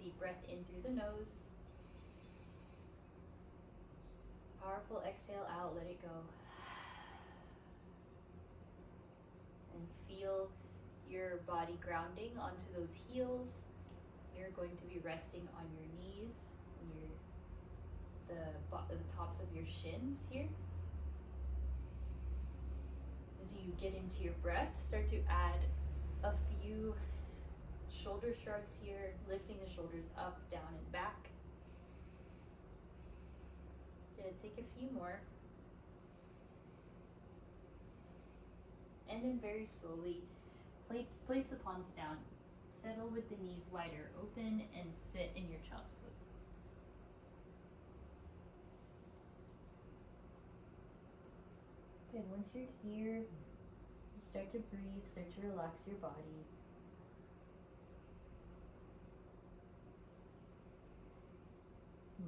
deep breath in through the nose. Powerful exhale out, let it go. And feel your body grounding onto those heels. You're going to be resting on your knees, the tops of your shins here. As you get into your breath, start to add a few shoulder shrugs here, lifting the shoulders up, down, and back. Good, take a few more. And then very slowly, place the palms down. Settle with the knees wider open and sit in your child's pose. Good, once you're here, start to breathe, start to relax your body.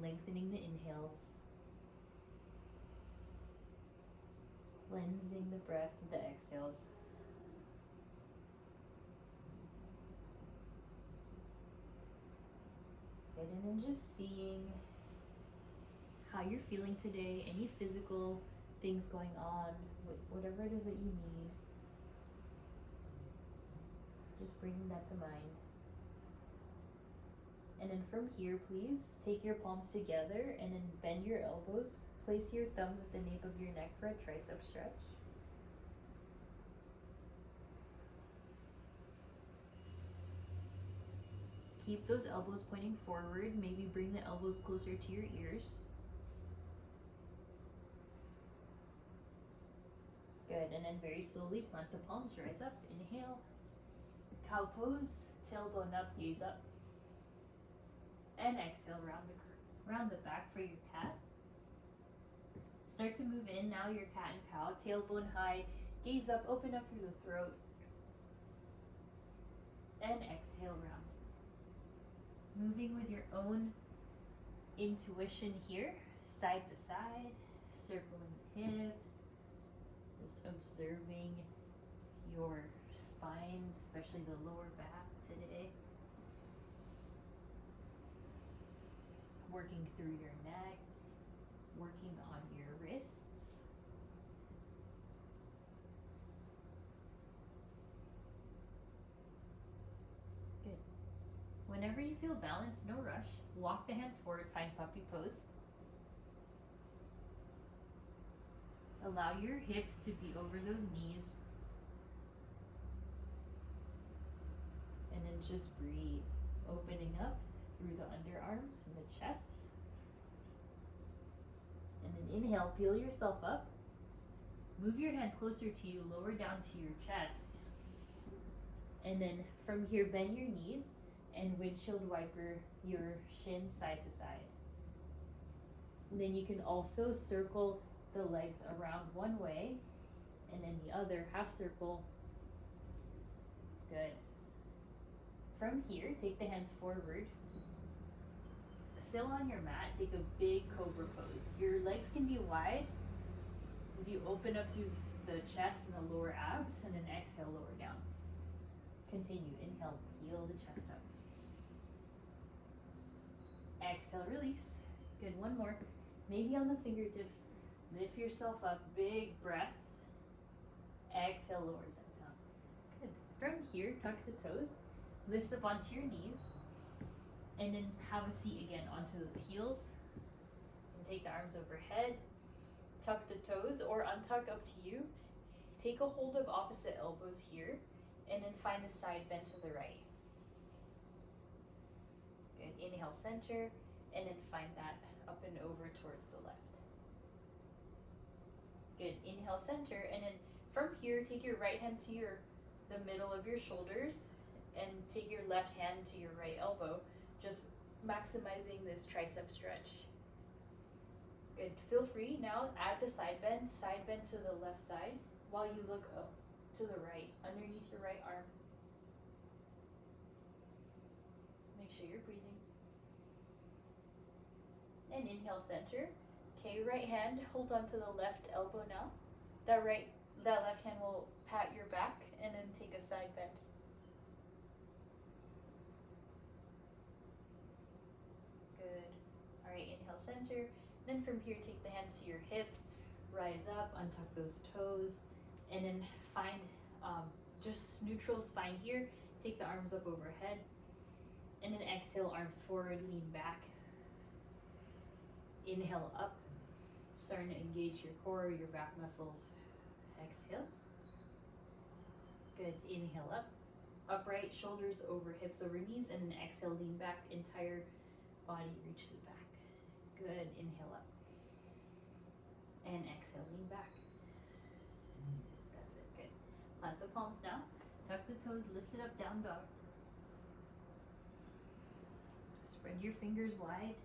Lengthening the inhales. Cleansing the breath with the exhales. Good, and then just seeing how you're feeling today, any physical things going on, whatever it is that you need. Just bringing that to mind. And then from here, please take your palms together and then bend your elbows. Place your thumbs at the nape of your neck for a tricep stretch. Keep those elbows pointing forward. Maybe bring the elbows closer to your ears. Good, and then very slowly plant the palms, rise up, inhale. Cow pose, tailbone up, gaze up. And exhale, round the back for your cat. Start to move in now, your cat and cow, tailbone high, gaze up, open up through the throat. And exhale, round. Moving with your own intuition here, side to side, circling the hips, just observing your spine, especially the lower back today. Working through your neck, working on your wrists. Good. Whenever you feel balanced, no rush. Walk the hands forward, find puppy pose. Allow your hips to be over those knees. And then just breathe, opening up through the underarms and the chest. And then inhale, peel yourself up. Move your hands closer to you, lower down to your chest. And then from here, bend your knees and windshield wiper your shins side to side. And then you can also circle the legs around one way and then the other, half circle. Good. From here, take the hands forward. Still on your mat, take a big cobra pose. Your legs can be wide as you open up through the chest and the lower abs, and then exhale, lower down. Continue, inhale, peel the chest up. Exhale, release. Good, one more. Maybe on the fingertips, lift yourself up, big breath. Exhale, lowers it down. Good. From here, tuck the toes, lift up onto your knees, and then have a seat again onto those heels. And take the arms overhead, tuck the toes or untuck, up to you. Take a hold of opposite elbows here, and then find a side bend to the right. Good, inhale, center, and then find that up and over towards the left. Good, inhale, center, and then from here, take your right hand to the middle of your shoulders, and take your left hand to your right elbow, just maximizing this tricep stretch. Good, feel free now, add the side bend to the left side, while you look up to the right, underneath your right arm. Make sure you're breathing. And inhale, center. Okay, right hand, hold on to the left elbow now. That left hand will pat your back, and then take a side bend. center. Then from here, take the hands to your hips, rise up, untuck those toes, and then find just neutral spine here. Take the arms up overhead, and then exhale, arms forward, lean back. Inhale up, starting to engage your core, your back muscles. Exhale. Good. Inhale up, upright, shoulders over hips, over knees, and then exhale, lean back, entire body reach to the back. Good. Inhale up, and exhale, lean back. That's it. Good. Plant the palms down, tuck the toes, lift it up, down dog. Spread your fingers wide.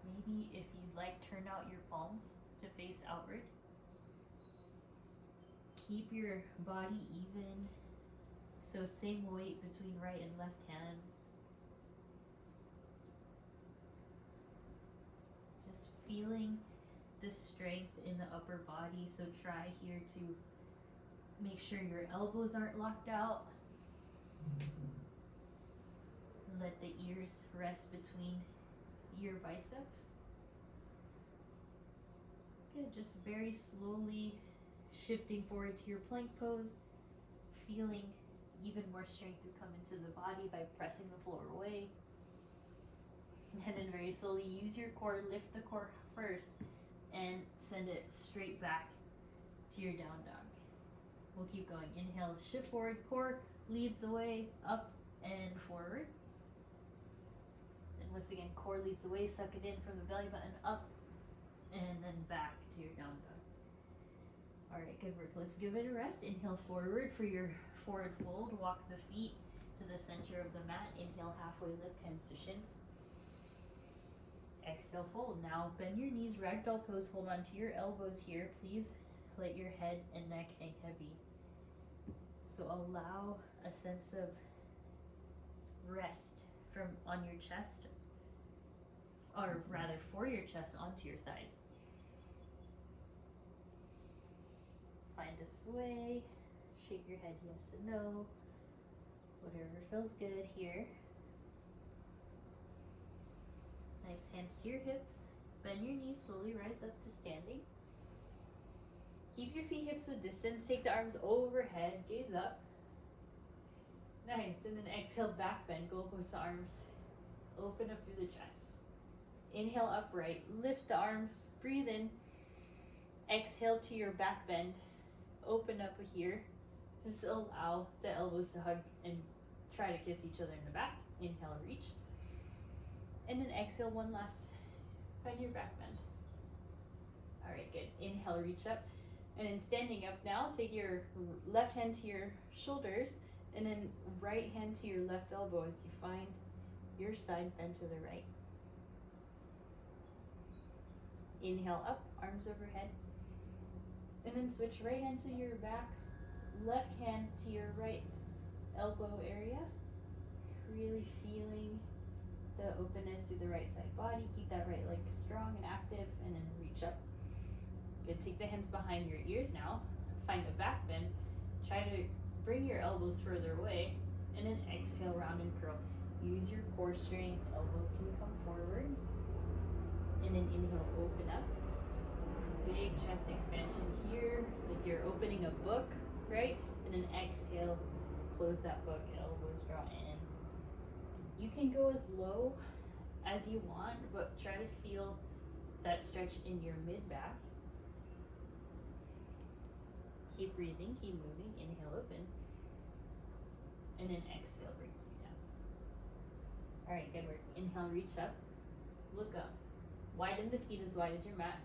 Maybe if you'd like, turn out your palms to face outward. Keep your body even, so same weight between right and left hands. Just feeling the strength in the upper body, so try here to make sure your elbows aren't locked out. Let the ears rest between your biceps. Good, just very slowly shifting forward to your plank pose, feeling even more strength to come into the body by pressing the floor away. And then very slowly use your core, lift the core first, and send it straight back to your down dog. We'll keep going. Inhale, shift forward, core leads the way, up and forward. And once again, core leads the way, suck it in from the belly button, up, and then back to your down dog. All right, good work. Let's give it a rest. Inhale forward for your forward fold. Walk the feet to the center of the mat. Inhale, halfway lift, hands to shins. Exhale, fold. Now bend your knees, ragdoll pose. Hold on to your elbows here. Please let your head and neck hang heavy. So allow a sense of rest from on your chest, or rather for your chest onto your thighs. Find a sway, shake your head yes and no, whatever feels good here. Nice, hands to your hips, bend your knees, slowly rise up to standing. Keep your feet hips width distance, take the arms overhead, gaze up. Nice, and then exhale, back bend, goalpost arms, open up through the chest. Inhale, upright, lift the arms, breathe in. Exhale to your back bend. Open up here. Just allow the elbows to hug and try to kiss each other in the back. Inhale, reach. And then exhale, one last. Find your back bend. All right, good. Inhale, reach up. And then standing up now, take your left hand to your shoulders and then right hand to your left elbow as you find your side bend to the right. Inhale up, arms overhead. And then switch right hand to your back, left hand to your right elbow area. Really feeling the openness through the right side body. Keep that right leg strong and active, and then reach up. Good, take the hands behind your ears now. Find a back bend. Try to bring your elbows further away, and then exhale, round and curl. Use your core strength, elbows can come forward. And then inhale, open up. Big chest expansion here, like you're opening a book, right? And then exhale, close that book, elbows draw in. You can go as low as you want, but try to feel that stretch in your mid-back. Keep breathing, keep moving. Inhale, open. And then exhale, brings you down. All right, good work. Inhale, reach up, look up. Widen the feet as wide as your mat.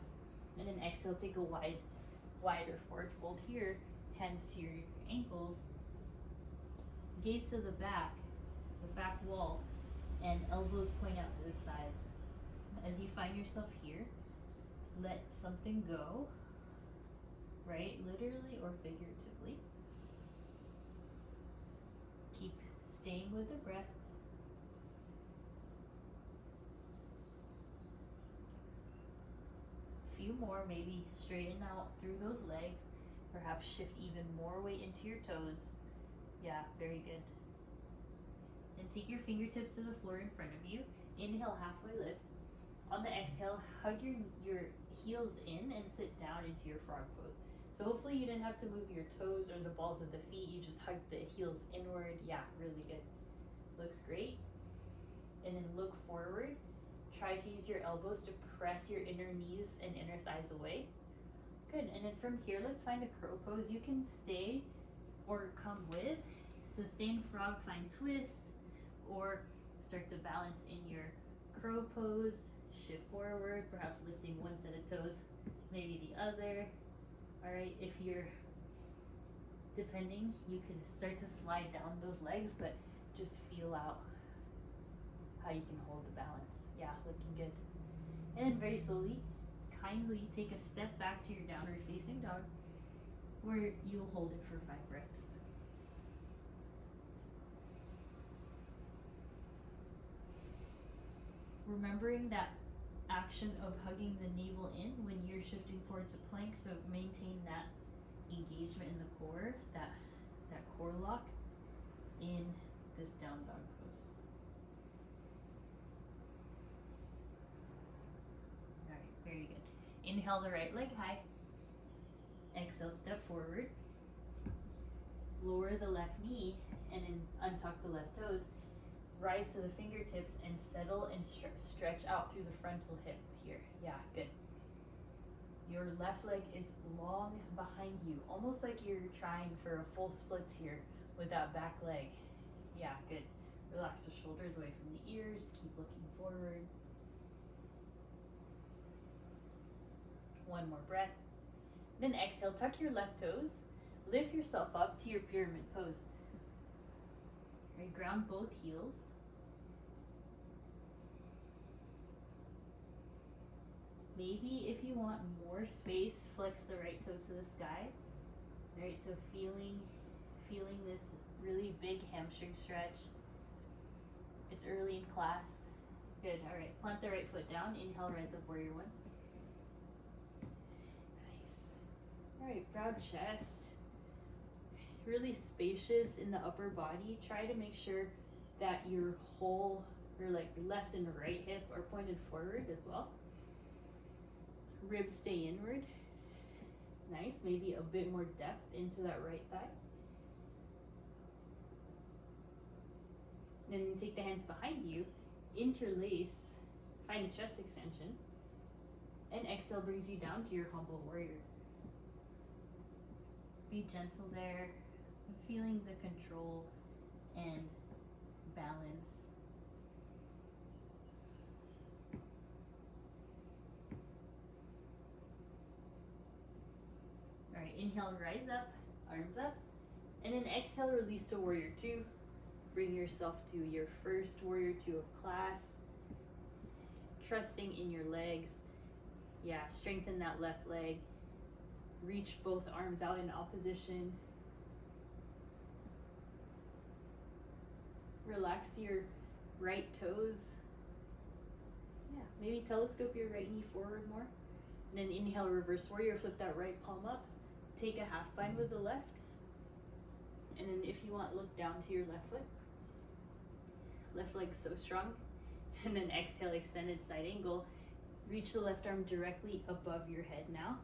And then exhale, take a wider forward fold here. Hands to your ankles. Gaze to the back wall, and elbows point out to the sides. As you find yourself here, let something go, right? Literally or figuratively. Keep staying with the breath. Few more, maybe straighten out through those legs, perhaps shift even more weight into your toes. Yeah, very good. And take your fingertips to the floor in front of you. Inhale, halfway lift. On the exhale, hug your heels in and sit down into your frog pose. So hopefully you didn't have to move your toes or the balls of the feet. You just hugged the heels inward. Yeah, really good. Looks great. And then look forward. Try to use your elbows to press your inner knees and inner thighs away. Good. And then from here, let's find a crow pose. You can stay or come with. So stay in frog, find twists, or start to balance in your crow pose. Shift forward, perhaps lifting one set of toes, maybe the other. All right, if you're depending, you could start to slide down those legs, but just feel out how you can hold the balance. Yeah, looking good. And very slowly, kindly take a step back to your downward facing dog, where you'll hold it for 5 breaths. Remembering that action of hugging the navel in when you're shifting forward to plank, so maintain that engagement in the core, that core lock in this down dog pose. All right, very good. Inhale the right leg high. Exhale, step forward. Lower the left knee and then untuck the left toes. Rise to the fingertips and settle and stretch out through the frontal hip here. Yeah, good. Your left leg is long behind you, almost like you're trying for a full splits here with that back leg. Yeah, good. Relax the shoulders away from the ears. Keep looking forward. One more breath. Then exhale, tuck your left toes. Lift yourself up to your pyramid pose. Right, ground both heels. Maybe if you want more space, flex the right toes to the sky. All right, so feeling this really big hamstring stretch. It's early in class. Good, all right, plant the right foot down. Inhale, rise up, warrior one. Nice. All right, proud chest. Really spacious in the upper body. Try to make sure that your whole, or like left and right hip are pointed forward as well. Ribs stay inward. Nice, maybe a bit more depth into that right thigh. Then take the hands behind you, interlace, find a chest extension, and exhale brings you down to your humble warrior. Be gentle there, feeling the control and balance. All right, inhale, rise up, arms up, and then exhale, release to warrior two. Bring yourself to your first warrior two of class. Trusting in your legs. Yeah, strengthen that left leg. Reach both arms out in opposition. Relax your right toes. Yeah, maybe telescope your right knee forward more. And then inhale, reverse warrior, flip that right palm up. Take a half bind with the left. And then if you want, look down to your left foot. Left leg so strong. And then exhale, extended side angle. Reach the left arm directly above your head now.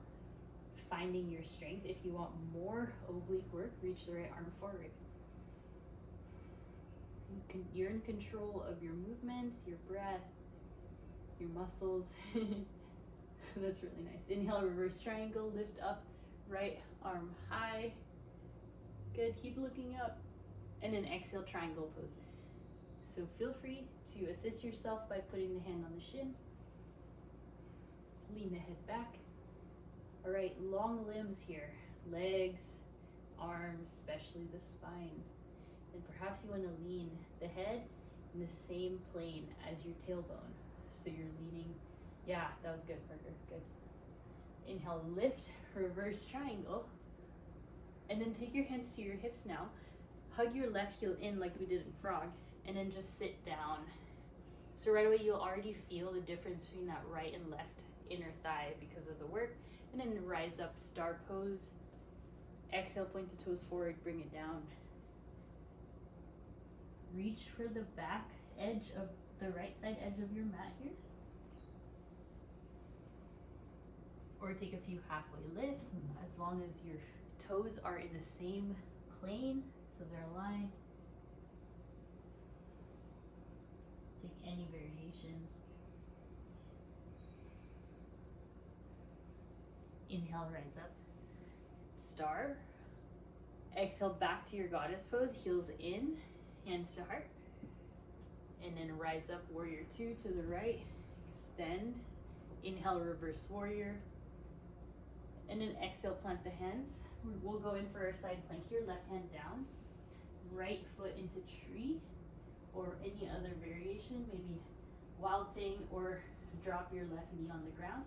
Finding your strength. If you want more oblique work, reach the right arm forward. You're in control of your movements, your breath, your muscles. That's really nice. Inhale, reverse triangle, lift up, right arm high. Good, keep looking up. And then exhale, triangle pose. So feel free to assist yourself by putting the hand on the shin. Lean the head back. All right, long limbs here. Legs, arms, especially the spine. And perhaps you want to lean the head in the same plane as your tailbone. So you're leaning. Yeah, that was good, Parker. Good. Inhale, lift, reverse triangle. And then take your hands to your hips now. Hug your left heel in like we did in frog. And then just sit down. So right away, you'll already feel the difference between that right and left inner thigh because of the work. And then rise up, star pose. Exhale, point the toes forward, bring it down. Reach for the back edge of the right side edge of your mat here. or take a few halfway lifts as long as your toes are in the same plane, so they're aligned. Take any variations. Inhale, rise up. Star. Exhale back to your goddess pose, heels in, hands to heart. And then rise up, warrior two to the right. Extend. Inhale, reverse warrior. And then exhale, plant the hands. We'll go in for our side plank here, left hand down. Right foot into tree or any other variation, maybe wild thing, or drop your left knee on the ground.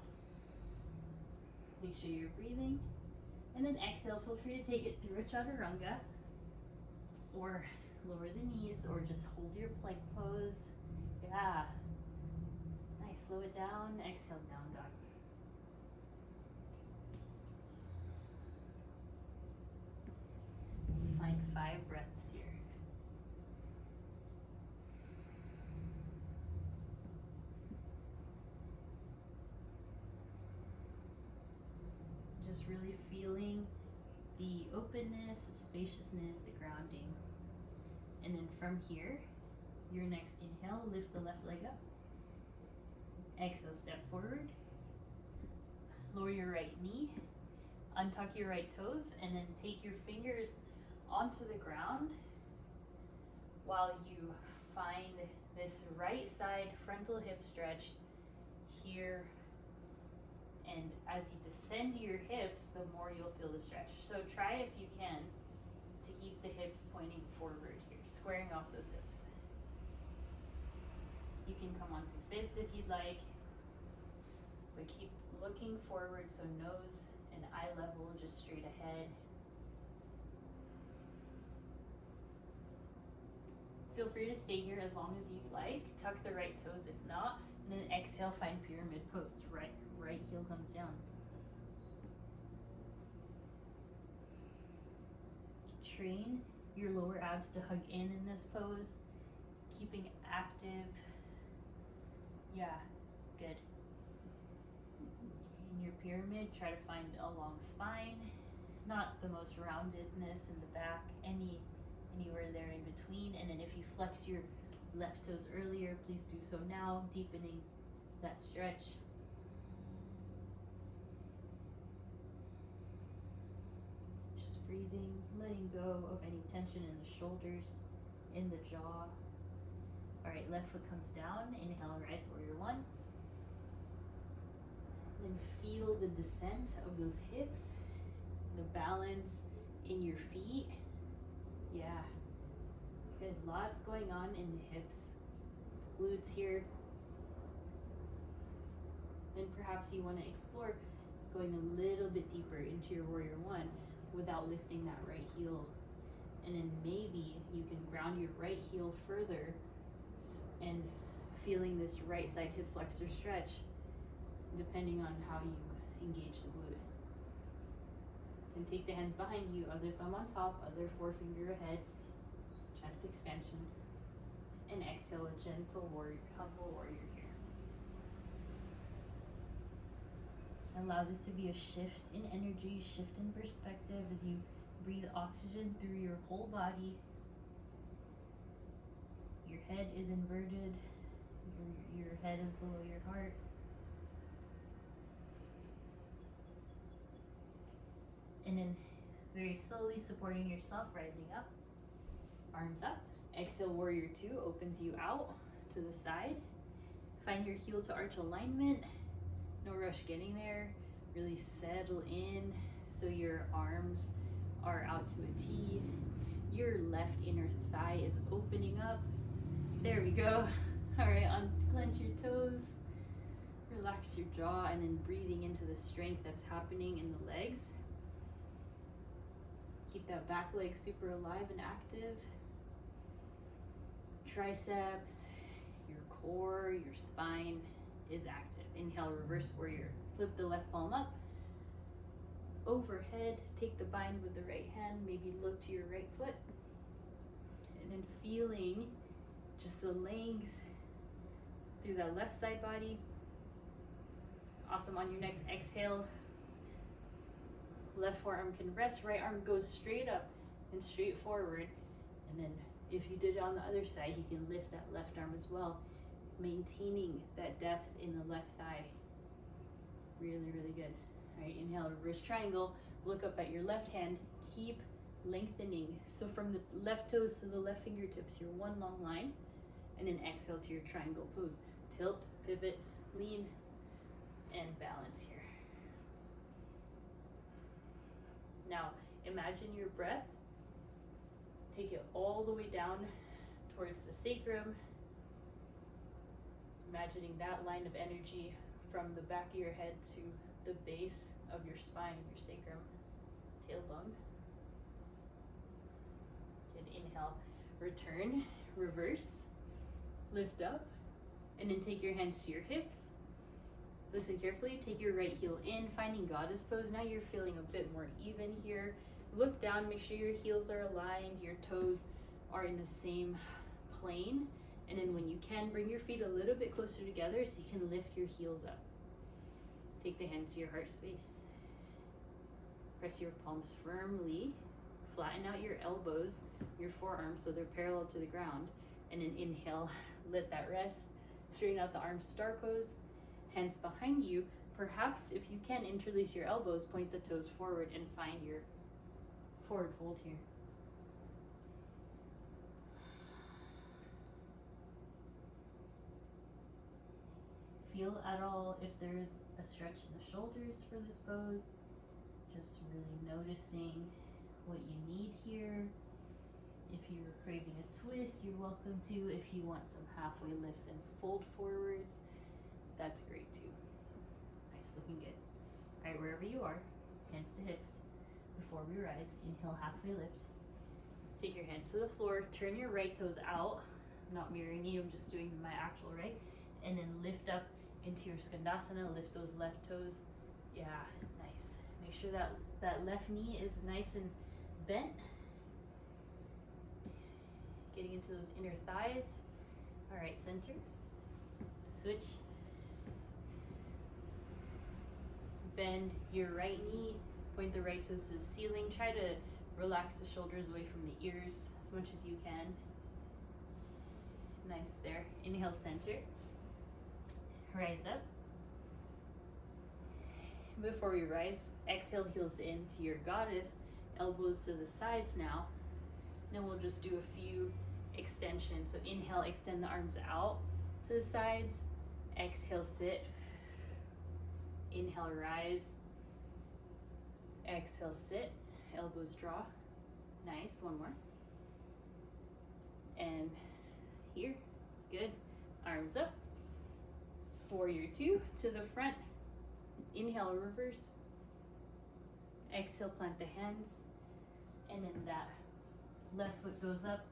Make sure you're breathing. And then exhale, feel free to take it through a chaturanga or lower the knees or just hold your plank pose. Yeah. Nice, slow it down, exhale, down dog. Find 5 breaths here. Just really feeling the openness, the spaciousness, the grounding. And then from here, your next inhale, lift the left leg up. Exhale, step forward. Lower your right knee. Untuck your right toes and then take your fingers onto the ground while you find this right side frontal hip stretch here. And as you descend your hips, the more you'll feel the stretch. So try if you can to keep the hips pointing forward here, squaring off those hips. You can come onto fists if you'd like, but keep looking forward, so nose and eye level, just straight ahead. Feel free to stay here as long as you'd like. Tuck the right toes if not, and then exhale, find pyramid pose. Right heel comes down. Train your lower abs to hug in this pose, keeping active. Yeah, good. In your pyramid, try to find a long spine, not the most roundedness in the back, anywhere there in between. And then if you flex your left toes earlier, please do so now, deepening that stretch. Just breathing, letting go of any tension in the shoulders, in the jaw. All right, left foot comes down. Inhale, rise, warrior one. Then feel the descent of those hips, the balance in your feet. Yeah, good. Lots going on in the hips, glutes here. Then perhaps you want to explore going a little bit deeper into your warrior one without lifting that right heel. And then maybe you can ground your right heel further and feeling this right side hip flexor stretch, depending on how you engage the glute. Then take the hands behind you, other thumb on top, other forefinger ahead, chest expansion. And exhale, a gentle warrior, humble warrior here. Allow this to be a shift in energy, shift in perspective as you breathe oxygen through your whole body. Your head is inverted, your head is below your heart. And then very slowly supporting yourself, rising up, arms up. Exhale, warrior two opens you out to the side. Find your heel to arch alignment. No rush getting there. Really settle in so your arms are out to a T. Your left inner thigh is opening up. There we go. All right, unclench your toes. Relax your jaw and then breathing into the strength that's happening in the legs. Keep that back leg super alive and active. Triceps, your core, your spine is active. Inhale, reverse warrior. Flip the left palm up. Overhead, take the bind with the right hand. Maybe look to your right foot. And then feeling just the length through that left side body. Awesome. On your next exhale, Left forearm can rest, right arm goes straight up and straight forward. And then if you did it on the other side, you can lift that left arm as well, maintaining that depth in the left thigh. Really, really good. All right, inhale, reverse triangle. Look up at your left hand. Keep lengthening. So from the left toes to the left fingertips, you're one long line. And then exhale to your triangle pose. Tilt, pivot, lean, and balance here. Now, imagine your breath. Take it all the way down towards the sacrum. Imagining that line of energy from the back of your head to the base of your spine, your sacrum, tailbone. Good, inhale, return, reverse, lift up, and then take your hands to your hips. Listen carefully, take your right heel in, finding goddess pose. Now you're feeling a bit more even here. Look down, make sure your heels are aligned, your toes are in the same plane. And then when you can, bring your feet a little bit closer together so you can lift your heels up. Take the hands to your heart space. Press your palms firmly. Flatten out your elbows, your forearms so they're parallel to the ground. And then inhale, let that rest. Straighten out the arms, star pose. Hands behind you. Perhaps if you can, interlace your elbows, point the toes forward and find your forward fold here. Feel at all if there's a stretch in the shoulders for this pose. Just really noticing what you need here. If you're craving a twist, you're welcome to. If you want some halfway lifts and fold forwards, that's great too. Nice, looking good. All right, wherever you are, hands to hips. Before we rise, inhale, halfway lift. Take your hands to the floor, turn your right toes out. I'm not mirroring you, I'm just doing my actual right. And then lift up into your skandasana, lift those left toes. Yeah, nice. Make sure that left knee is nice and bent. Getting into those inner thighs. All right, center. Switch. Bend your right knee, point the right toes to the ceiling. Try to relax the shoulders away from the ears as much as you can. Nice there. Inhale, center. Rise up. Before we rise, exhale, heels into your goddess, elbows to the sides now. Then we'll just do a few extensions. So inhale, extend the arms out to the sides. Exhale, sit. Inhale, rise. Exhale, sit. Elbows draw. Nice, one more. And here, good. Arms up. Warrior two to the front. Inhale, reverse. Exhale, plant the hands. And then that left foot goes up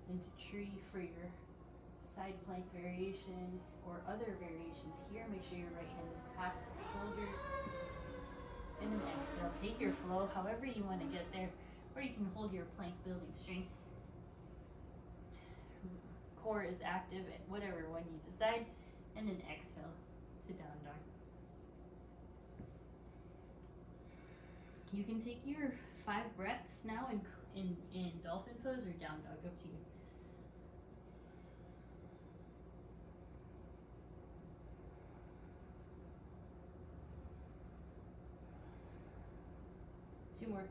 into tree for your side plank variation or other variations here. Make sure your right hand is past your shoulders. And then exhale, take your flow however you want to get there, or you can hold your plank, building strength. Core is active, whatever one you decide. And then exhale to down dog. You can take your 5 breaths now in dolphin pose or down dog, up to you. Two more.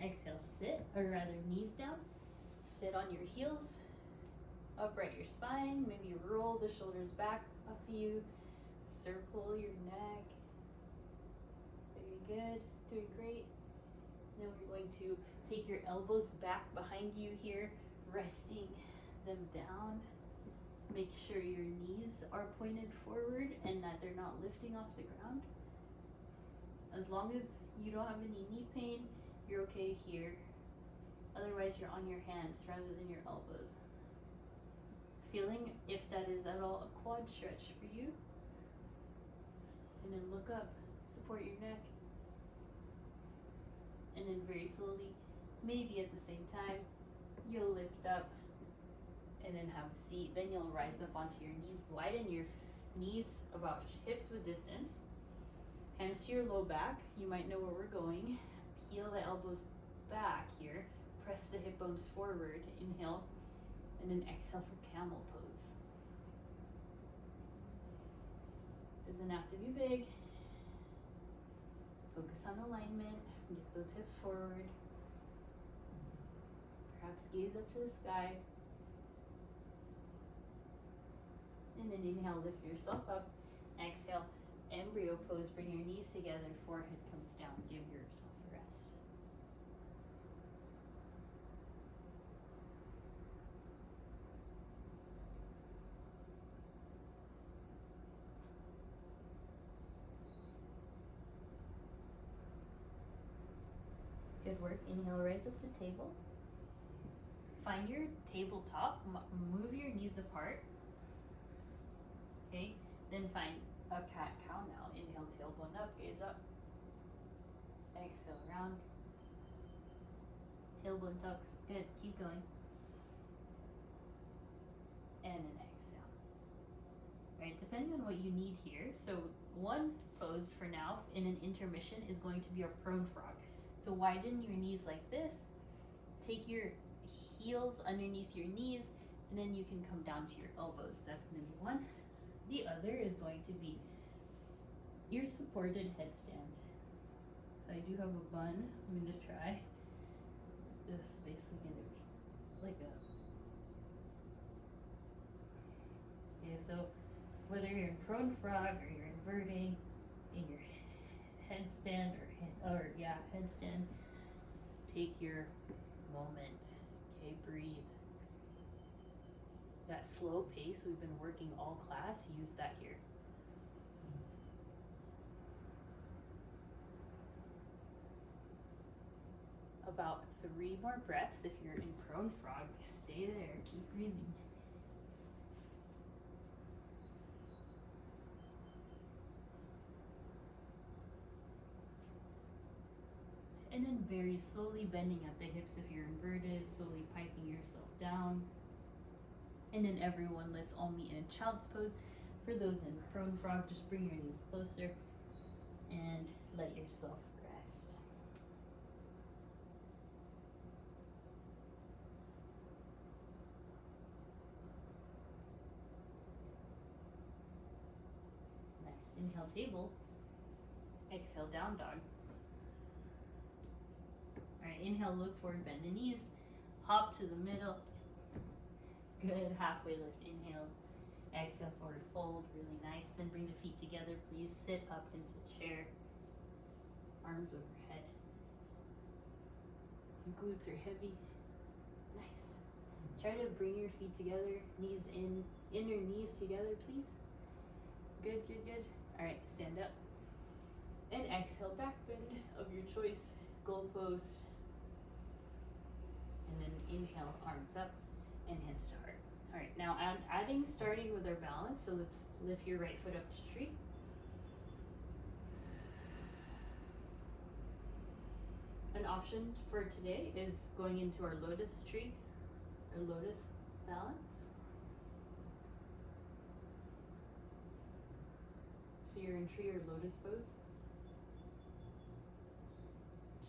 Exhale, sit, or rather knees down. Sit on your heels. Upright your spine. Maybe roll the shoulders back a few. Circle your neck. Very good. Doing great. Then we're going to take your elbows back behind you here, resting them down. Make sure your knees are pointed forward and that they're not lifting off the ground. As long as you don't have any knee pain, you're okay here. Otherwise, you're on your hands rather than your elbows. Feeling if that is at all a quad stretch for you. And then look up, support your neck. And then very slowly, maybe at the same time, you'll lift up and then have a seat. Then you'll rise up onto your knees, widen your knees about hips with distance. Hands to your low back. You might know where we're going. Peel the elbows back here. Press the hip bones forward. Inhale. And then exhale for camel pose. Doesn't have to be big. Focus on alignment. Get those hips forward. Perhaps gaze up to the sky. And then inhale, lift yourself up. Exhale, embryo pose. Bring your knees together, forehead comes down. Give yourself a rest. Good work. Inhale, rise up to table. Find your tabletop. Move your knees apart. Okay, then find a cat-cow now. Inhale, tailbone up, gaze up. Exhale, round. Tailbone tucks. Good, keep going. And then exhale. Right, depending on what you need here. So one pose for now in an intermission is going to be a prone frog. So widen your knees like this. Take your heels underneath your knees, and then you can come down to your elbows. That's going to be one. The other is going to be your supported headstand. So I do have a bun. I'm going to try. This is basically going to be like a... Okay, so whether you're in prone frog or you're inverting in your headstand headstand, take your moment. Okay, breathe. That slow pace we've been working all class, use that here. About 3 more breaths. If you're in prone frog, stay there, keep breathing. And then very slowly bending at the hips if you're inverted, slowly piking yourself down. And then everyone, let's all meet in child's pose. For those in prone frog, just bring your knees closer and let yourself rest. Nice. Inhale, table. Exhale, down dog. Alright, inhale, look forward, bend the knees. Hop to the middle. Good, halfway lift, inhale. Exhale, forward fold, really nice. Then bring the feet together, please. Sit up into chair. Arms overhead. Glutes are heavy. Nice. Try to bring your feet together, knees in, inner knees together, please. Good, good, good. Alright, stand up. And exhale, back bend of your choice. Goalpost. And then inhale, arms up and hands to heart. All right, now adding, starting with our balance. So let's lift your right foot up to tree. An option for today is going into our lotus tree, or lotus balance. So you're in tree or lotus pose.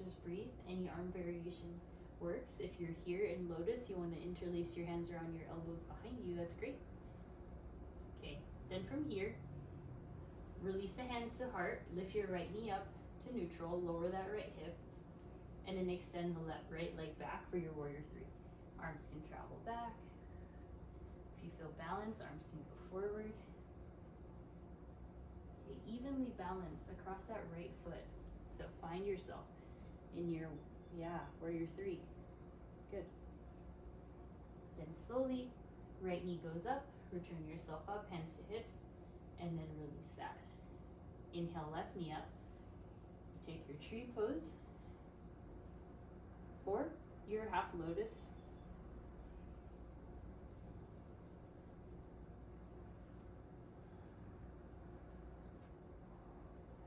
Just breathe. Any arm variation works. If you're here in lotus, you want to interlace your hands around your elbows behind you. That's great. Okay, then from here, release the hands to heart. Lift your right knee up to neutral. Lower that right hip. And then extend the left right leg back for your warrior 3. Arms can travel back. If you feel balanced, arms can go forward. Okay, evenly balance across that right foot. So find yourself in your, warrior 3. Good. Then slowly, right knee goes up, return yourself up, hands to hips, and then release that. Inhale, left knee up. Take your tree pose, or your half lotus.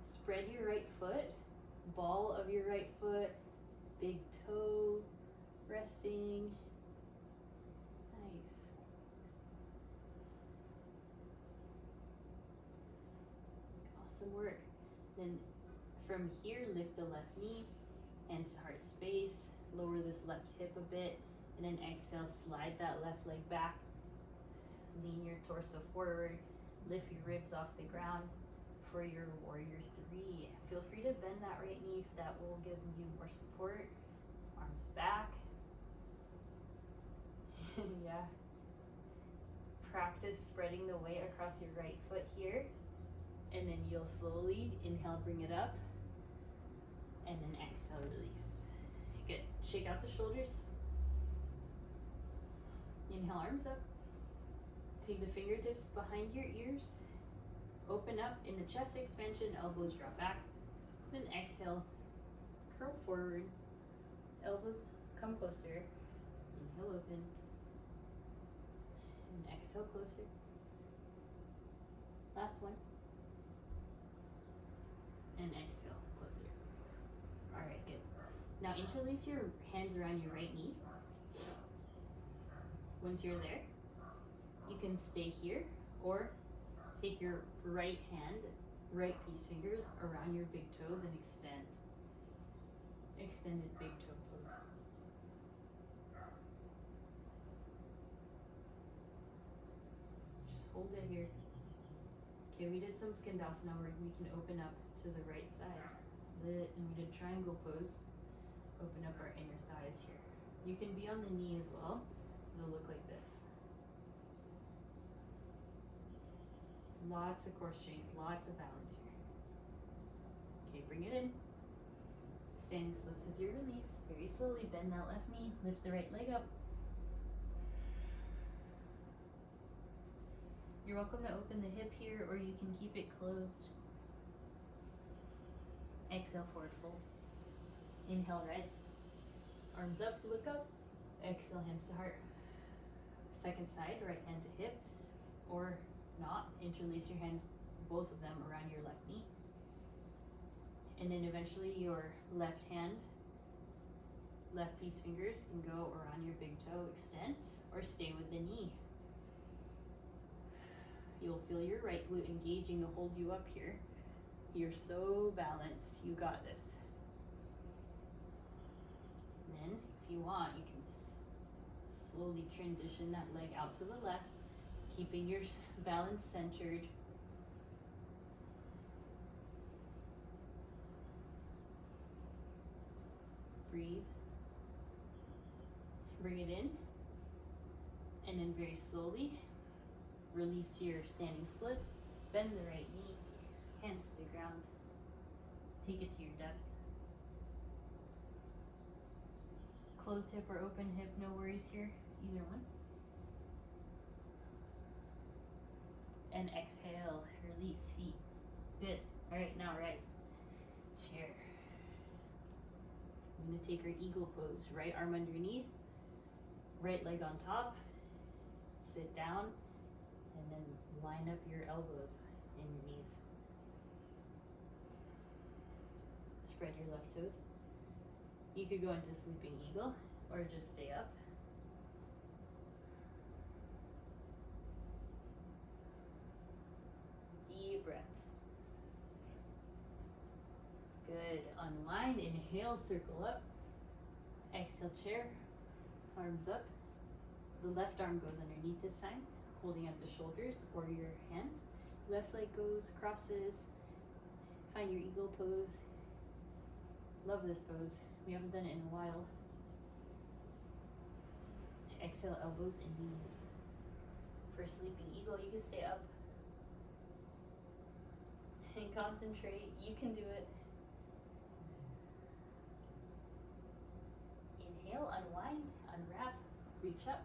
Spread your right foot, ball of your right foot, big toe resting. Nice. work. Then from here, lift the left knee, hands to heart space, lower this left hip a bit, and then exhale, slide that left leg back, lean your torso forward, lift your ribs off the ground for your warrior 3. Feel free to bend that right knee if that will give you more support. Arms back. Yeah. Practice spreading the weight across your right foot here, and then you'll slowly inhale, bring it up, and then exhale, release. Good. Shake out the shoulders. Inhale, arms up. Take the fingertips behind your ears. Open up in the chest expansion, elbows drop back. Then exhale, curl forward. Elbows come closer. Inhale, open. And exhale, closer. Last one. And exhale, closer. All right, good. Now interlace your hands around your right knee. Once you're there, you can stay here or take your right hand, right peace fingers around your big toes and extend. Extended big toe pose. Just hold it here. Okay, we did some skandasana where we can open up to the right side. And we did triangle pose. Open up our inner thighs here. You can be on the knee as well. It'll look like this. Lots of core strength, lots of balance here. Okay, bring it in. Standing splits as your release. Very slowly bend that left knee, lift the right leg up. You're welcome to open the hip here, or you can keep it closed. Exhale, forward fold. Inhale, rise. Arms up, look up. Exhale, hands to heart. Second side, right hand to hip, or not, interlace your hands, both of them, around your left knee. And then eventually your left hand, left peace fingers can go around your big toe, extend, or stay with the knee. You'll feel your right glute engaging to hold you up here. You're so balanced, you got this. And then, if you want, you can slowly transition that leg out to the left, keeping your balance centered. Breathe. Bring it in. And then very slowly, release your standing splits. Bend the right knee, hands to the ground. Take it to your depth. Closed hip or open hip, no worries here, either one. And exhale, release feet. Good. All right, now rise. Chair. I'm gonna take our eagle pose. Right arm underneath, right leg on top. Sit down, and then line up your elbows and your knees. Spread your left toes. You could go into sleeping eagle or just stay up. Deep breaths. Good. Unwind. Inhale, circle up. Exhale, chair. Arms up. The left arm goes underneath this time, holding up the shoulders or your hands. Left leg goes, crosses. Find your eagle pose. Love this pose. We haven't done it in a while. Exhale, elbows and knees. For sleeping eagle, you can stay up and concentrate. You can do it. Inhale, unwind, unwrap, reach up.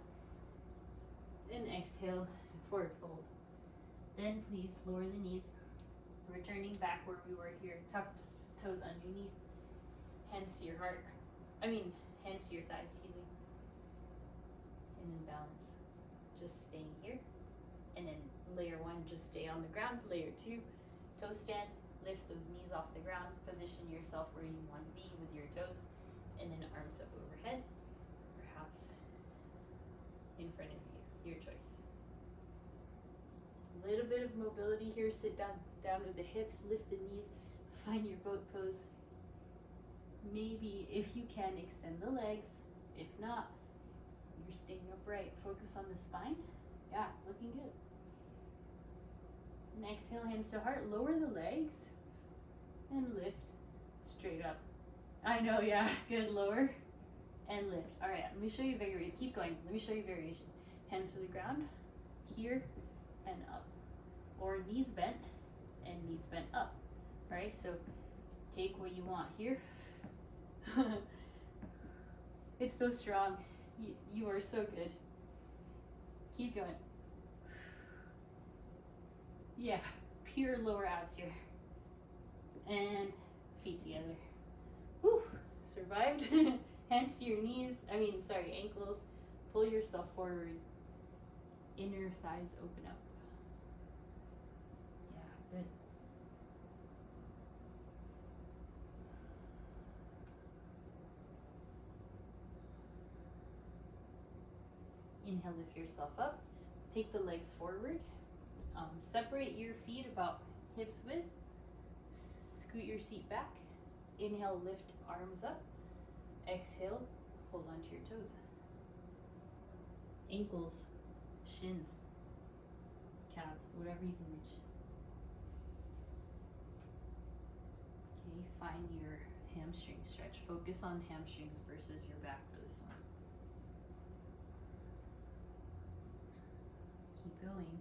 And exhale, forward fold. Then please lower the knees, returning back where we were here, tucked toes underneath, hands to your heart. Hands to your thighs, excuse me. And then balance. Just staying here. And then layer 1, just stay on the ground. Layer 2, toe stand, lift those knees off the ground, position yourself where you want to be with your toes, and then arms up overhead, perhaps in front of you, your choice. little bit of mobility here. Sit down to the hips, lift the knees, find your boat pose. Maybe if you can, extend the legs. If not, you're staying upright. Focus on the spine. Yeah, looking good. And exhale, hands to heart. Lower the legs and lift straight up. I know, yeah, good. Lower and lift. All right, let me show you variation. Keep going. Let me show you variation. Hands to the ground, here and up. Or knees bent and knees bent up. All right, so take what you want here. It's so strong. You are so good. Keep going. Yeah, pure lower abs here. And feet together. Whew, survived. Hands to your knees, ankles. Pull yourself forward. Inner thighs open up. Yeah, good. Inhale, lift yourself up. Take the legs forward. Separate your feet about hips width. Scoot your seat back. Inhale, lift arms up. Exhale, hold on to your toes. Ankles, shins, calves, whatever you can reach. Okay, find your hamstring stretch. Focus on hamstrings versus your back for this one. Keep going.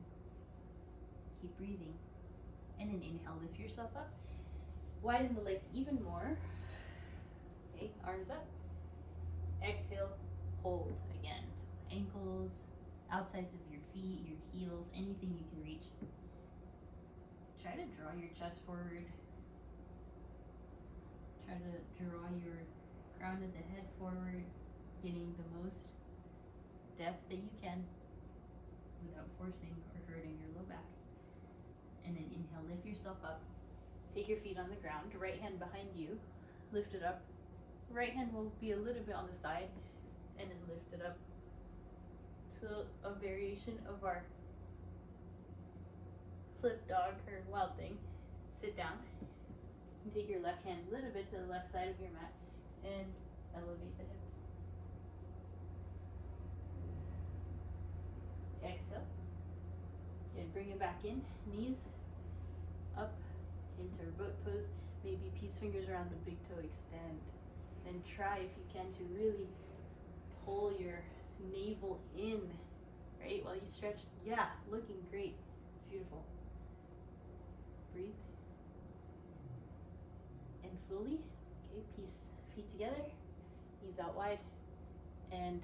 Keep breathing. And then inhale, lift yourself up. Widen the legs even more. Okay, arms up. Exhale, hold again. Ankles, outsides of your feet, your heels, anything you can reach. Try to draw your chest forward. Try to draw your crown of the head forward, getting the most depth that you can without forcing or hurting your low back. And then inhale, lift yourself up. Take your feet on the ground, right hand behind you, lift it up. Right hand will be a little bit on the side, and then lift it up to a variation of our flip dog or wild thing. Sit down and take your left hand a little bit to the left side of your mat and elevate the hips. Exhale. And bring it back in, knees up into a boat pose. Maybe peace fingers around the big toe, extend. And try, if you can, to really pull your navel in, right? While you stretch. Yeah, looking great. It's beautiful. Breathe. And slowly, okay, feet together, knees out wide, and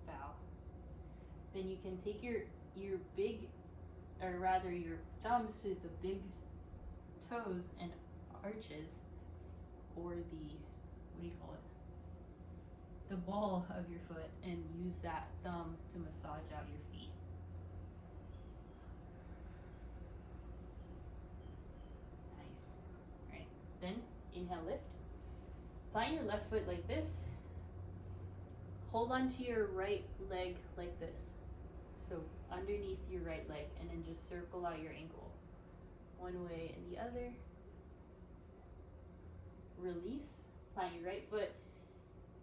bow. Then you can take your big, or rather your thumbs to the big toes and arches, or the ball of your foot, and use that thumb to massage out your feet. Nice. All right, then inhale, lift. Plant your left foot like this. Hold on to your right leg like this. So underneath your right leg, and then just circle out your ankle. One way and the other. Release. Plant your right foot.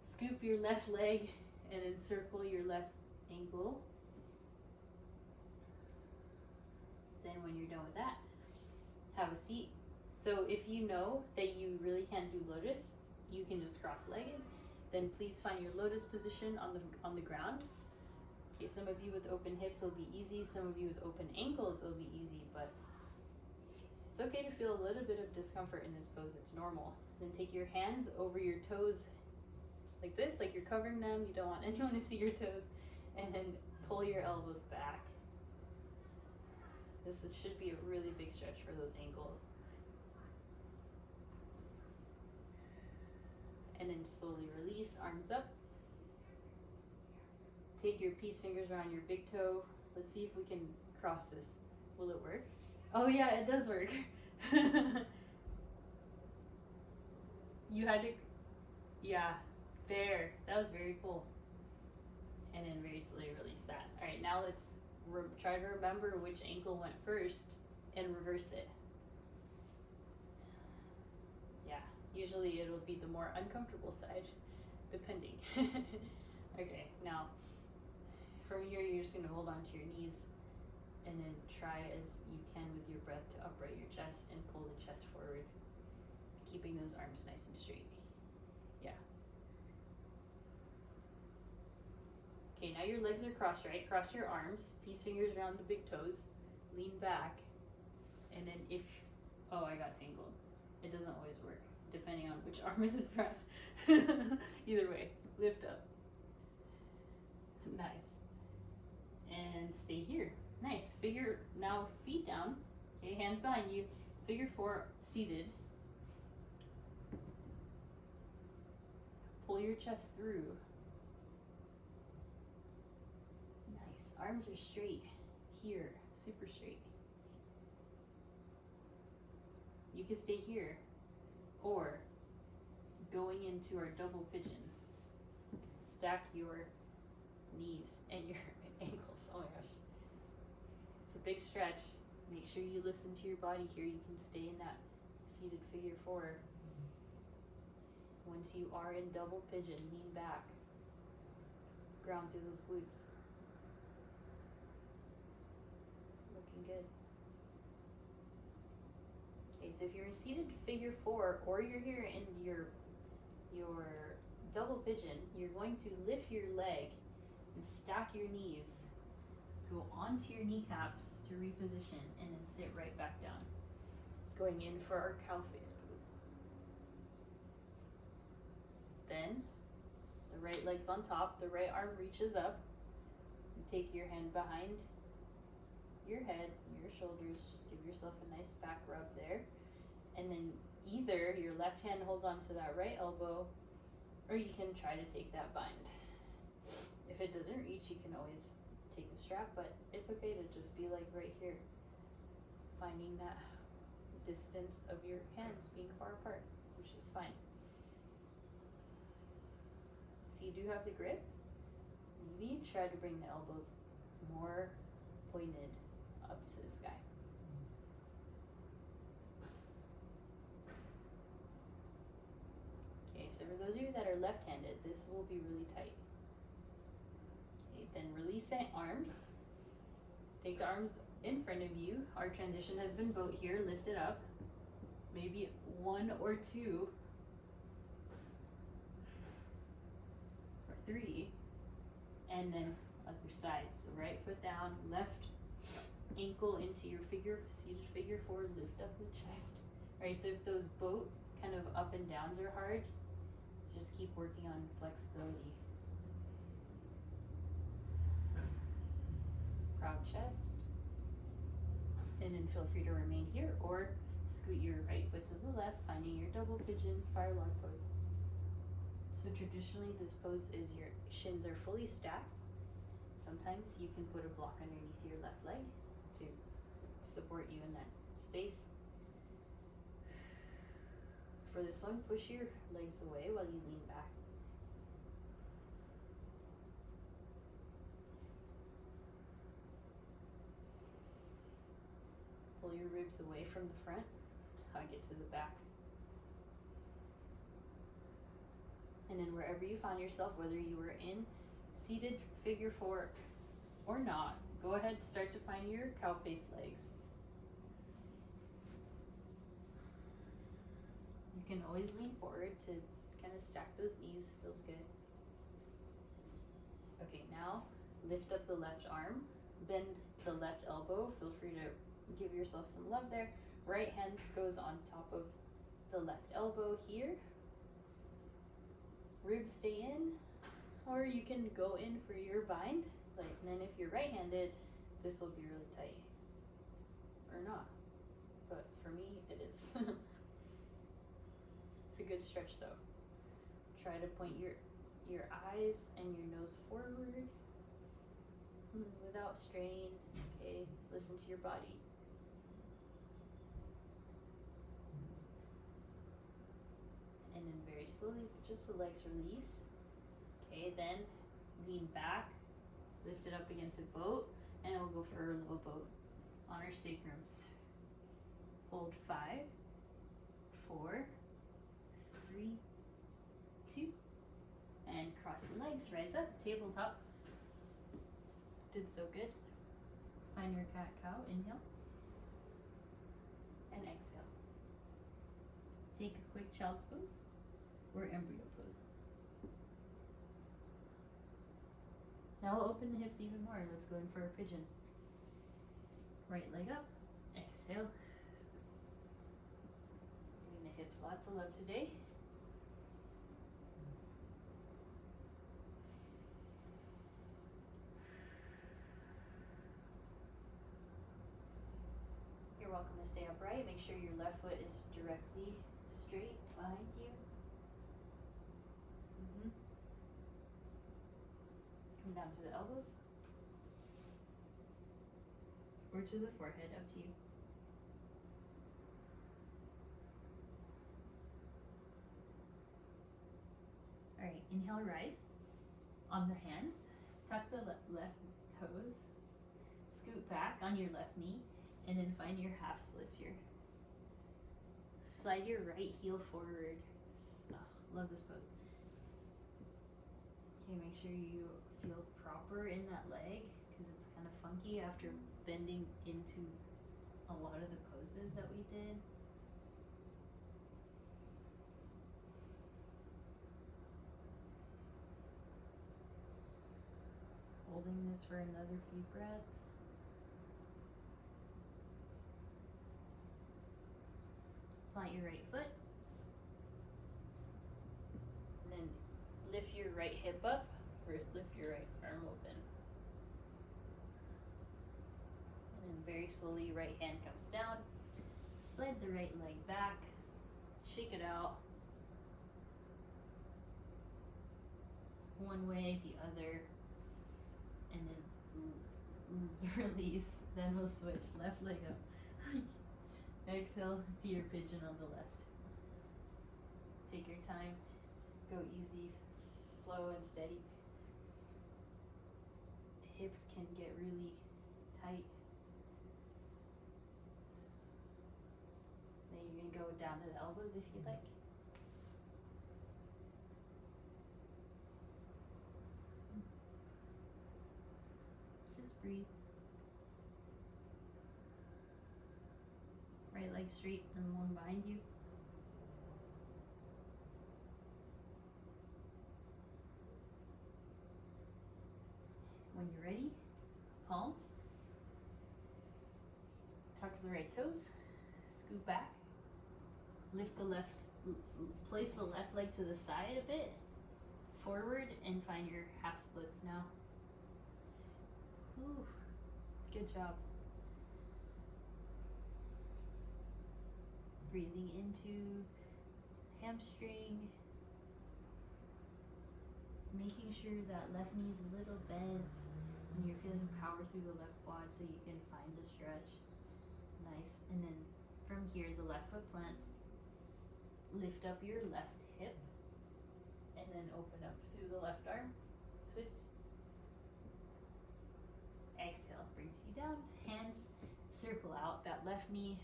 Scoop your left leg and then circle your left ankle. Then when you're done with that, have a seat. So if you know that you really can't do lotus, you can just cross-legged. Then please find your lotus position on the ground. Okay, some of you with open hips will be easy. Some of you with open ankles will be easy, but it's okay to feel a little bit of discomfort in this pose. It's normal. Then take your hands over your toes like this, like you're covering them. You don't want anyone to see your toes. And then pull your elbows back. Should be a really big stretch for those ankles. And then slowly release, arms up. Take your peace fingers around your big toe. Let's see if we can cross this. Will it work? Oh yeah, it does work. You had to, yeah, there. That was very cool. And then very slowly release that. All right, now let's try to remember which ankle went first and reverse it. Yeah, usually it'll be the more uncomfortable side, depending. Okay, now from here you're just gonna hold on to your knees and then try as you can with your breath to upright your chest and pull the chest forward, keeping those arms nice and straight. Yeah. Okay, now your legs are crossed, right? Cross your arms, peace fingers around the big toes, lean back, and then oh, I got tangled. It doesn't always work, depending on which arm is in front. Either way, lift up. Nice. And stay here. Nice. Now feet down. Okay, hands behind you. Figure 4, seated. Pull your chest through. Nice. Arms are straight. Here. Super straight. You can stay here. Or going into our double pigeon. Stack your knees and your ankles. Oh my gosh. It's a big stretch. Make sure you listen to your body here. You can stay in that seated figure 4. Once you are in double pigeon, lean back. Ground through those glutes. Looking good. Okay, so if you're in seated figure 4 or you're here in your double pigeon, you're going to lift your leg and stack your knees. Go onto your kneecaps to reposition and then sit right back down. Going in for our cow face pose. Then the right leg's on top, the right arm reaches up. You take your hand behind your head, your shoulders, just give yourself a nice back rub there. And then either your left hand holds onto that right elbow, or you can try to take that bind. If it doesn't reach, you can always take a strap, but it's okay to just be like right here, finding that distance of your hands being far apart, which is fine. If you do have the grip, maybe try to bring the elbows more pointed up to the sky. Okay, so for those of you that are left-handed, this will be really tight. Okay, then release the arms. Take the arms in front of you. Our transition has been boat here. Lift it up. Maybe 1 or 2 or 3. And then other side. So right foot down, left ankle into your seated figure 4. Lift up the chest. All right, so if those boat kind of up and downs are hard, just keep working on flexibility. Proud chest. And then feel free to remain here or scoot your right foot to the left, finding your double pigeon fire log pose. So traditionally this pose is your shins are fully stacked. Sometimes you can put a block underneath your left leg to support you in that space. For this one, push your legs away while you lean back. Pull your ribs away from the front, hug it to the back. And then wherever you find yourself, whether you were in seated figure 4 or not, go ahead and start to find your cow face legs. You can always lean forward to kind of stack those knees, feels good. Okay, now lift up the left arm, bend the left elbow, feel free to give yourself some love there. Right hand goes on top of the left elbow here. Ribs stay in, or you can go in for your bind. And then if you're right-handed, this will be really tight. Or not. But for me, it is. It's a good stretch though. Try to point your eyes and your nose forward without strain. Okay, listen to your body. And then very slowly, just the legs release. Okay, then lean back, lift it up against a boat. And we'll go for a low boat on our sacrums. Hold 5, 4, 3, 2, and cross the legs, rise up, tabletop. Did so good. Find your cat-cow, inhale. And exhale. Take a quick child's pose or embryo pose. Now we'll open the hips even more. Let's go in for a pigeon. Right leg up, exhale. Giving the hips lots of love today. You're welcome to stay upright. Make sure your left foot is directly straight behind you. Come down to the elbows or to the forehead, up to you. Alright, inhale, rise. On the hands, tuck the left toes, scoot back on your left knee, and then find your half splits here. Slide your right heel forward. Love this pose. Okay, make sure you feel proper in that leg because it's kind of funky after bending into a lot of the poses that we did. Holding this for another few breaths. Plant your right foot. And then lift your right hip up or lift your right arm open. And then very slowly, your right hand comes down. Slide the right leg back. Shake it out. One way, the other. And then release. Then we'll switch. Left leg up. Exhale to your pigeon on the left. Take your time. Go easy, slow and steady. Hips can get really tight. Then you can go down to the elbows if you'd like. Just breathe. Right leg straight and long behind you. When you're ready, palms. Tuck the right toes. Scoot back. Lift the left, place the left leg to the side a bit. Forward and find your half splits now. Ooh, good job. Breathing into hamstring. Making sure that left knee is a little bent and you're feeling power through the left quad so you can find the stretch. Nice. And then from here, the left foot plants. Lift up your left hip and then open up through the left arm. Twist. Exhale, brings you down. Hands circle out that left knee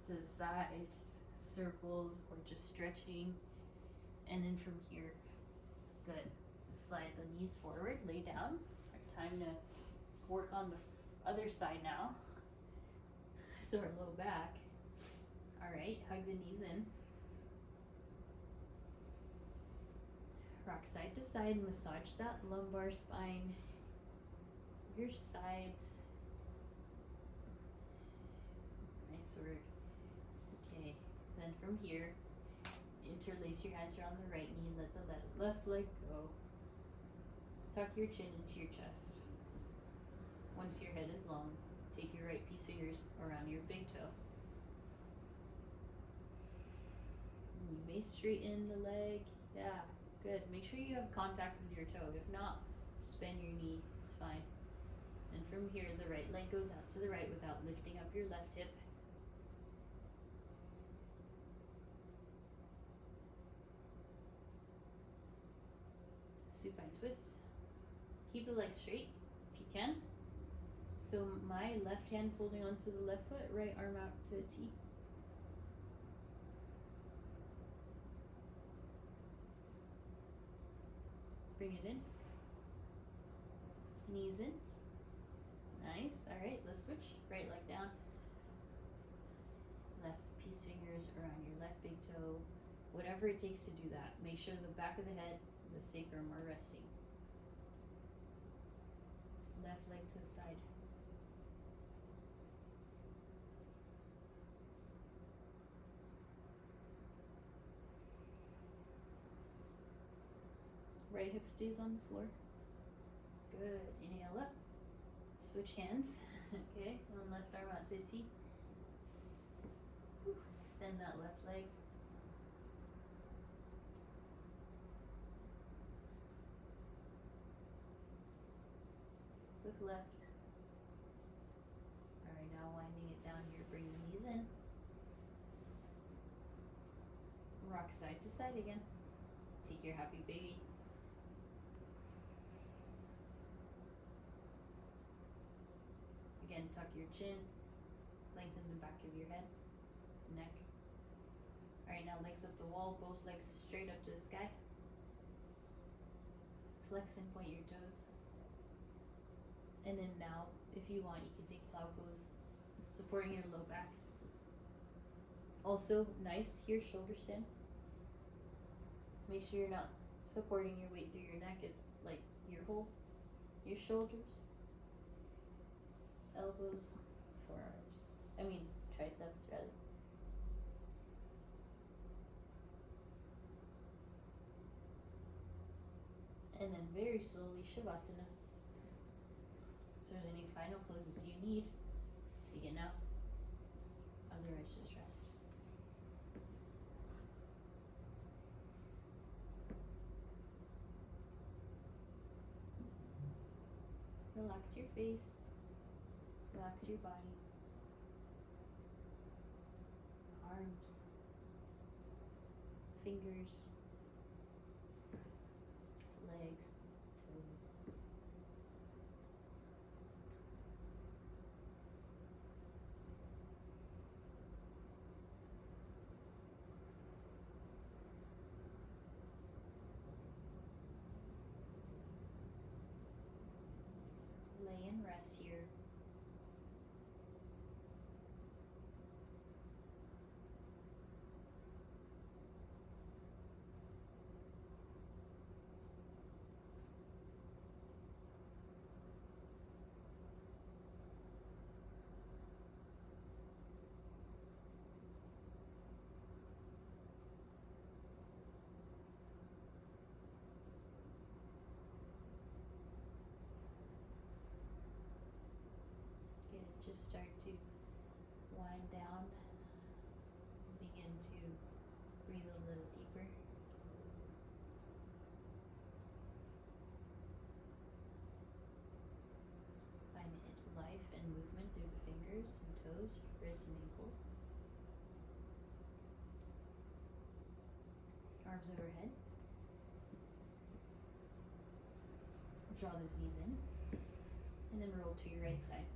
to the sides, circles, or just stretching. And then from here, good. Slide the knees forward, lay down. Time to work on the other side now. So our low back. All right, hug the knees in. Rock side to side, massage that lumbar spine, your sides. Nice work. Okay, then from here, interlace your hands around the right knee, let the left leg go. Tuck your chin into your chest. Once your head is long, take your right piece of yours around your big toe. You may straighten the leg. Yeah, good. Make sure you have contact with your toe. If not, just bend your knee. It's fine. And from here, the right leg goes out to the right without lifting up your left hip. Supine twist. Keep the leg straight if you can. So my left hand's holding onto the left foot, right arm out to a T. Bring it in. Knees in. Nice. Alright, let's switch. Right leg down. Left peace fingers around your left big toe. Whatever it takes to do that. Make sure the back of the head, the sacrum are resting. Left leg to the side. Right hip stays on the floor. Good. Inhale up. Switch hands. Okay. One left arm out to a T. Extend that left leg. Look left. Alright, now winding it down here. Bring the knees in. Rock side to side again. Take your happy baby. Again, tuck your chin, lengthen the back of your head, neck. Alright, now legs up the wall, both legs straight up to the sky. Flex and point your toes. And then now, if you want, you can take plow pose, supporting your low back. Also, nice here, shoulder stand. Make sure you're not supporting your weight through your neck, it's like your shoulders. Elbows, forearms, triceps rather. And then very slowly, Shavasana. If there's any final poses you need, take it now. Otherwise, just rest. Relax your face. Relax your body. Arms. Fingers. Legs. Toes. Lay and rest here. Just start to wind down, begin to breathe a little deeper. Find life and movement through the fingers and toes, wrists and ankles. Arms overhead. Draw those knees in, and then roll to your right side.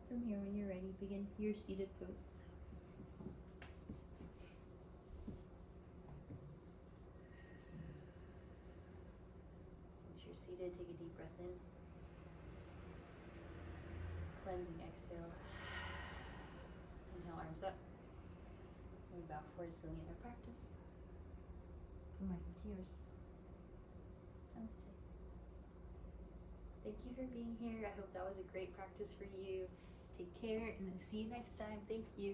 From here, when you're ready, begin your seated pose. Once you're seated, take a deep breath in. Cleansing exhale. Inhale, arms up. We bow forward, sealing in our practice. From my to yours. Namaste. Thank you for being here. I hope that was a great practice for you. Take care and see you next time. Thank you.